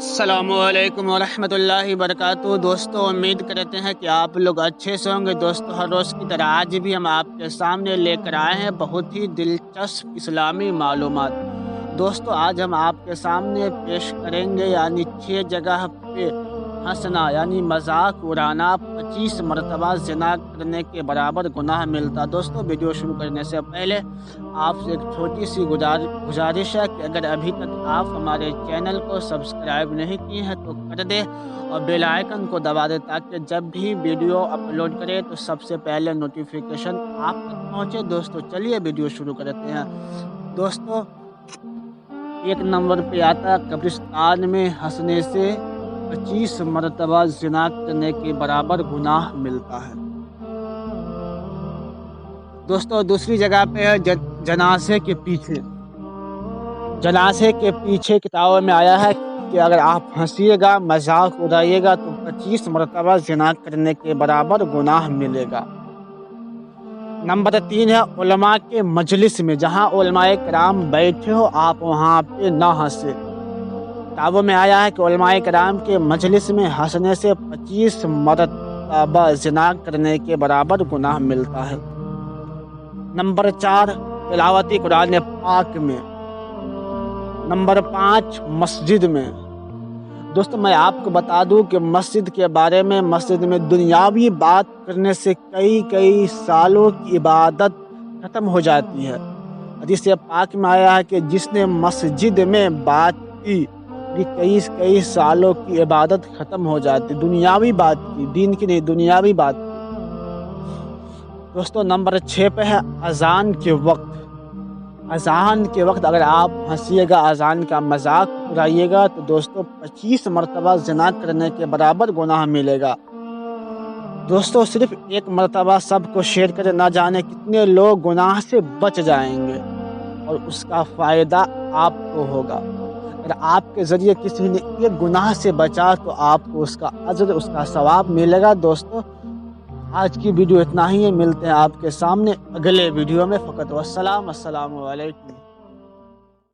السلام علیکم ورحمۃ اللہ وبرکاتہ۔ دوستو امید کرتے ہیں کہ آپ لوگ اچھے سے ہوں گے۔ دوستو ہر روز کی طرح آج بھی ہم آپ کے سامنے لے کر آئے ہیں بہت ہی دلچسپ اسلامی معلومات۔ دوستو آج ہم آپ کے سامنے پیش کریں گے یعنی 6 جگہ پہ ہنسنا یعنی مذاق اڑانا 25 مرتبہ زنا کرنے کے برابر گناہ ملتا۔ دوستو ویڈیو شروع کرنے سے پہلے آپ سے ایک چھوٹی سی گزارش ہے کہ اگر ابھی تک آپ ہمارے چینل کو سبسکرائب نہیں کیے ہیں تو کر دیں اور بیل آئیکن کو دبا دیں تاکہ جب بھی ویڈیو اپلوڈ کرے تو سب سے پہلے نوٹیفیکیشن آپ تک پہنچے۔ دوستو چلیے ویڈیو شروع کرتے ہیں۔ دوستو 1 نمبر پہ آتا ہے قبرستان میں ہنسنے سے 25 مرتبہ زنا کرنے کے برابر گناہ ملتا ہے۔ دوستو دوسری جگہ پہ ہے جنازے کے پیچھے۔ جنازے کے پیچھے کتابوں میں آیا ہے کہ اگر آپ ہنسیے گا مذاق اڑائیے گا تو 25 مرتبہ زنا کرنے کے برابر گناہ ملے گا۔ نمبر 3 ہے علماء کے مجلس میں، جہاں علماء کرام بیٹھے ہو آپ وہاں پہ نہ ہنسے۔ کتابوں میں آیا ہے کہ علماء کرام کے مجلس میں ہنسنے سے 25 مرتبہ زنا کرنے کے برابر گناہ ملتا ہے۔ نمبر 4 تلاوت قرآن پاک میں۔ نمبر 5 مسجد میں۔ دوستو میں آپ کو بتا دوں کہ مسجد کے بارے میں، مسجد میں دنیاوی بات کرنے سے کئی سالوں کی عبادت ختم ہو جاتی ہے۔ حدیث پاک میں آیا ہے کہ جس نے مسجد میں بات کی کئی سالوں کی عبادت ختم ہو جاتی، دنیاوی بات کی، دین کی نہیں دنیاوی بات کی۔ دوستو نمبر 6 پہ ہے اذان کے وقت۔ اذان کے وقت اگر آپ ہنسیے گا، اذان کا مذاق اڑائیے گا تو دوستو 25 مرتبہ زنا کرنے کے برابر گناہ ملے گا۔ دوستو صرف 1 مرتبہ سب کو شیئر کریں، نہ جانے کتنے لوگ گناہ سے بچ جائیں گے اور اس کا فائدہ آپ کو ہوگا۔ اگر آپ کے ذریعے کسی نے ایک گناہ سے بچا تو آپ کو اس کا اجر، اس کا ثواب ملے گا۔ دوستو آج کی ویڈیو اتنا ہی ہے، ملتے ہیں آپ کے سامنے اگلے ویڈیو میں۔ فقط والسلام، السلام علیکم۔